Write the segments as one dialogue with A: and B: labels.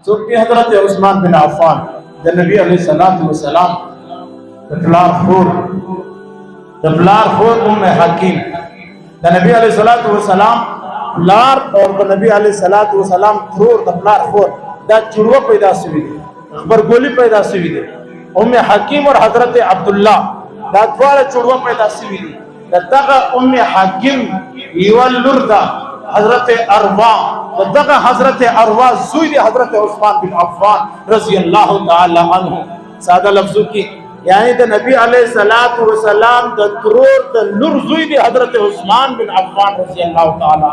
A: चूंकि हजरत उस्मान बिन अफ़्फ़ान द नबी अलैहिस्सलातु वस्सलाम दफलार खोर उम्मे हकीम द नबी अलैहिस्सलातु वस्सलाम लार और द नबी अलैहिस्सलातु वस्सलाम थ्रोर दफलार खोर दा चुड़वा पैदा सुई दे अकबर गोली पैदा सुई दे उम्मे हकीम और हजरत अब्दुल्ला दा द्वारा चुड़वा पैदा सुई दे दगा उम्मे हकीम युवल्लुर दा हजरत अरवा दगा हजरत अरवा सुई दे हजरत उस्मान बिन अफ़्फ़ान रज़ी अल्लाह तआला अन्हु सादा लफ्ज़ों की यानी the Nabi अलैहिस्सलातु वस्सलाम the crore the लुरजुई दे हजरत उस्मान बिन अफ़्फ़ान रज़ी अल्लाह तआला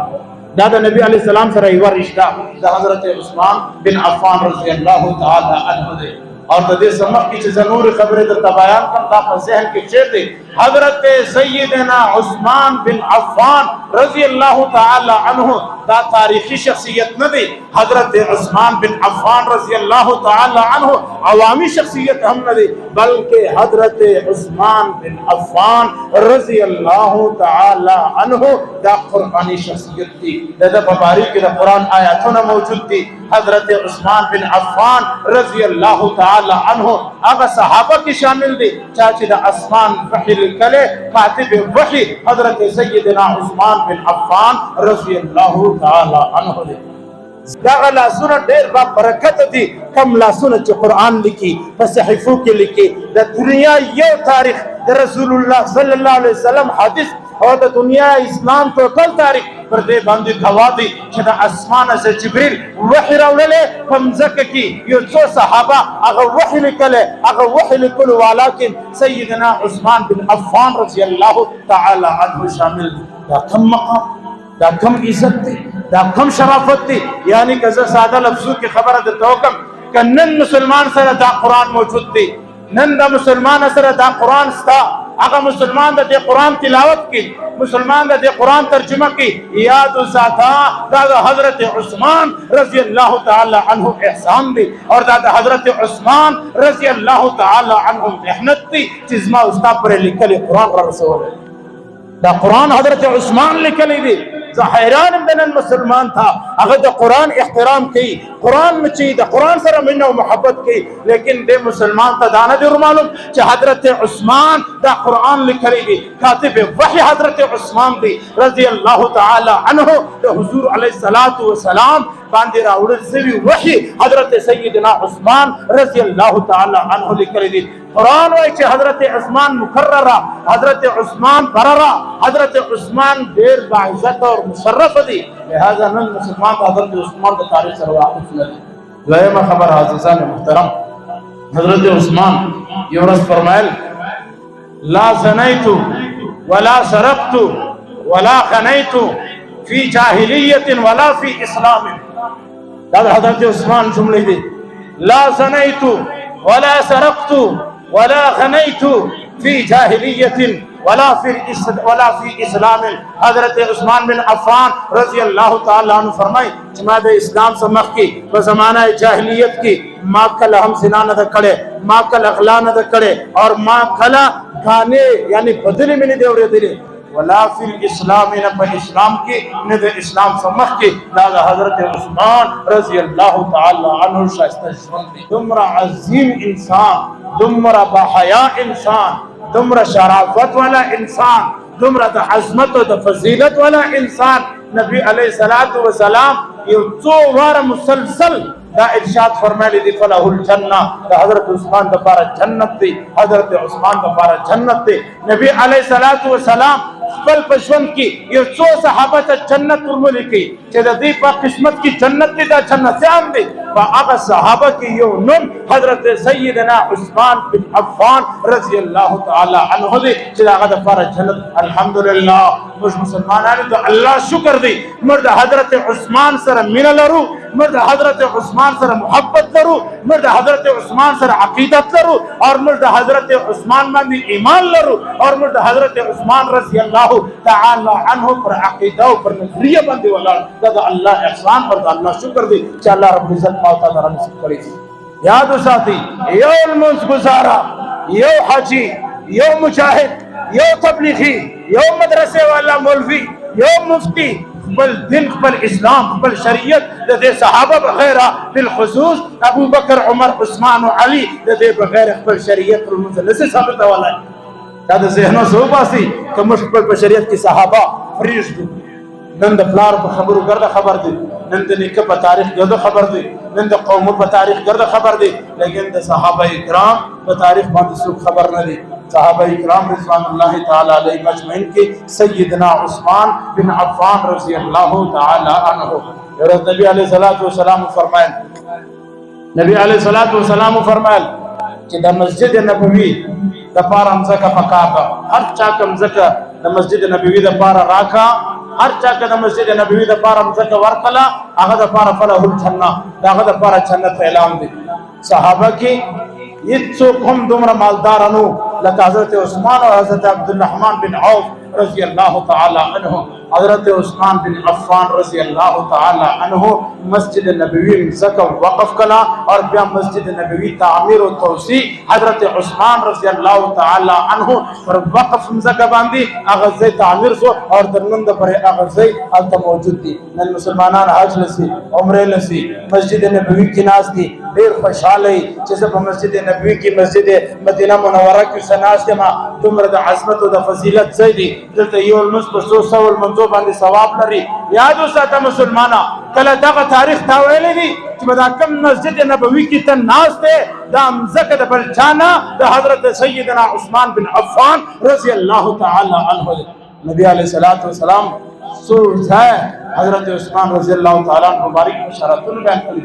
A: दादा नबी अलैहिस्सलाम सरा इवर रिश्ता द हजरत उस्मान बिन अफ़्फ़ान रज़ी अल्लाह तआला अन्हु दे और दे समख की जरूर खबरें द तबायान करता पर ज़हन के चेते हजरत सय्यदना उस्मान बिन अफ़्फ़ान रज़ी अल्लाह तआला अन्हु दा तारीखी शख्सियत न दे हजरत उस्मान बिन अफ़्फ़ान रज़ी अल्लाह तआला अन्हु अवामी शख्सियत हम न दे बल्कि हजरत उस्मान बिन अफ़्फ़ान रज़ी अल्लाह तआला अन्हु दा कुरानी शख्सियत थी दा बबारी के कुरान आयतों में मौजूद थी हजरत उस्मान बिन अफ़्फ़ान रज़ी अल्लाह तआला अन्हु अगर सहाबा की शामिल थी चाची दा आसमान वही कले कातिब वही हजरत सय्यदना उस्मान बिन अफ़्फ़ान रज़ी अल्लाह तआला अन्हु दागा लासुना ढेर बा बरकत थी कम लासुना जो कुरान लिखी सहीफों के लिखी द दुनिया ये तारीख द रसूलुल्लाह सल्लल्लाहु अलैहि वसल्लम हदीस और द दुनिया इस्लाम टोटल तारीख पर दे बंदी गवादी छदा आसमान से जिब्रील वही रवले हमजक की यो सो सहाबा अगर वही निकले अगर वही निकल वाला कि सय्यदना उस्मान बिन अफ़्फ़ान रज़ी अल्लाह तआला अन्हु शामिल दा कम मकाम दा कम इज्जत थी दा कम शराफत थी यानी कज़ा सादा लफ्ज़ों की खबर देता हूँ कन्नन मुसलमान सर दा कुरान मौजूद थी नन दा मुसलमान सर दा कुरान था अगर मुसलमान दे कुरान तिलावत की मुसलमान दे कुरान तर्जुमा की याद उसाता दादा हजरत उस्मान रज़ी अल्लाह तआला अन्हु एहसान दी और दादा हजरत उस्मान रज़ी अल्लाह तआला अन्हु मेहनत थी जिसमा उस्ता पर लिखल कुरान का रसूल है दा कुरान हजरत उस्मान लिखल दी हैरान बनन मुसलमान था अगर द कुरान एहतराम की कुरान में चाहिए कुरान सर मिन्ना मोहब्बत की लेकिन दे मुसलमान था दाना दे मालूम च हजरत उस्मान दा कुरान लिखलेगी कातिब वही हजरत उस्मान थी रज़ी अल्लाह तआला अन्हु तो हुजूर अलैहिस्सलातु वस्सलाम बांदे राउड़ से भी वही हजरत सय्यदना उस्मान रज़ी अल्लाह तआला अन्हु लिखलेगी कुरान वाइच हजरत उस्मान मुकर्ररा हजरत उस्मान बररा हजरत उस्मान देर बाइज्जत और मुशर्रफ दी लिहाजा नन मुसलमान हजरत उस्मान का तारीख से वाकिफ नहीं गैर खबर अज़ीज़ान मुहतरम हजरत उस्मान यूरस फरमायल ला ज़नैतु वला सरक़तु वला खनैतु फी जाहिलियतिन वला फी इस्लाम दादा हजरत उस्मान जुमले दी ला ज़नैतु वला सरक़तु वला खनैतु फी जाहिलियतिन वला फी इस्लाम हजरत उस्मान बिन अफ़्फ़ान रज़ी अल्लाह तआला अन्हु फरमाए जमात इस्लाम समख की व ज़माना जाहिलियत की माँ कल हम सिना न करे माँ कल अखला न करे और माँ कला खाने यानी बदले में नहीं देवरे दिले वला फिल इस्लाम न पर इस्लाम की न दे इस्लाम समख की दादा हजरत उस्मान रज़ी अल्लाह तआला अन्हु शाइस्ता जिस्म तुमरा अजीम इंसान तुमरा बहया इंसान तुमरा शराफत वाला इंसान तुमरा द अज़मत और द फजीलत वाला इंसान नबी अलैहिस्सलातु वस्सलाम ये 2 बार मुसलसल दा इरशाद फरमाए दी फलाहुल जन्ना दा हजरत उस्मान द बारा जन्नत दी हजरत उस्मान द बारा जन्नत दी नबी अलैहिस्सलातु वस्सलाम पल पशवन की ये 100 सहाबा च जन्नत उर्मुल की दी पा किस्मत की जन्नत दी दा जन्नत से आम दी पा आगा सहाबा की यो नम हजरत सय्यदना उस्मान बिन अफ़्फ़ान रज़ी अल्लाह तआला अन्हु दी आगा द बारा जन्नत अल्हम्दुलिल्लाह मुझ मुसलमान तो अल्लाह शुक्र दी मर्द हजरत उस्मान सर मिनलरू मर्द हजरत उस्मान सर मोहब्बत करू मर्द हजरत उस्मान सर अकीदत करू और मर्द हजरत उस्मान में ईमान लरू और मर्द हजरत उस्मान रज़ी अल्लाह तआला अन्हु पर अकीदा पर नजरिया बंदे वाला दादा अल्लाह एहसान पर अल्लाह शुक्र दी कि अल्लाह रब्बुल इज्जत मौता दरा नसीब करी याद साथी यो मुंस गुजारा यो हाजी यो मुजाहिद यो तबलीगी यो मदरसे वाला मौलवी यो मुफ्ती बल दिन बल इस्लाम बल शरीयत दे सहाबा बगैर बिलखुसूस अबू बकर उमर उस्मान और अली दे बगैर बल शरीयत से साबित वाला है دا د ذهنو زوباسي کوم خپل بشریت کی صحابه فریش دي نن د پلار په خبرو ګرځه خبر دي نن د نیکه په تاریخ ګرځه خبر دي نن د قوم په تاریخ ګرځه خبر دي لیکن د صحابه کرام په تاریخ باندې څوک خبر نه دي صحابه کرام رضوان الله تعالی علیهم اجمعین کې سیدنا عثمان بن عفان رضی الله تعالی عنہ حضرت نبی علیہ الصلوۃ والسلام فرمایل نبی علیہ الصلوۃ والسلام فرمایل چې د مسجد نبوي د پاره مزکه پکاکا هر چا کوم زکه د مسجد نبوي د پاره راکا هر چا که د مسجد نبوي د پاره مزکه ورکلا هغه د پاره فله الجنه هغه د پاره جنت اعلان دي صحابه کې هیڅوک هم دومره مالدار نو لکه حضرت عثمان او حضرت عبدالرحمن بن عوف رضی الله تعالی عنہ حضرت عثمان بن عفان رضی اللہ تعالی عنہ مسجد نبوی مزکا وقف کلا اور بیا مسجد نبوی تعمیر و توسیع حضرت عثمان رضی اللہ تعالی عنہ پر وقف مزکا باندی اغزی تعمیر سو اور درنند پر اغزی حالت موجود دی نن مسلمانان حج لسی عمرے لسی مسجد نبوی کی ناس دی دیر خوشحالی جیسے مسجد نبوی کی مسجد مدینہ منورہ کی سناس دی ما تمرد عظمت و دا فضیلت زیدی دلتا یو المس پر سو سو المنزو باندې ثواب لري یاد وساته مسلمانا کله دغه تاریخ تا ویلې دي چې دا کوم مسجد نبوي کې ته ناس ته دا مزکه د بلچانا د حضرت سیدنا عثمان بن عفان رضی الله تعالی عنہ نبی علیہ الصلوۃ والسلام سو حضرت عثمان رضی اللہ تعالی عنہ مبارک بشارتونه بیان کړي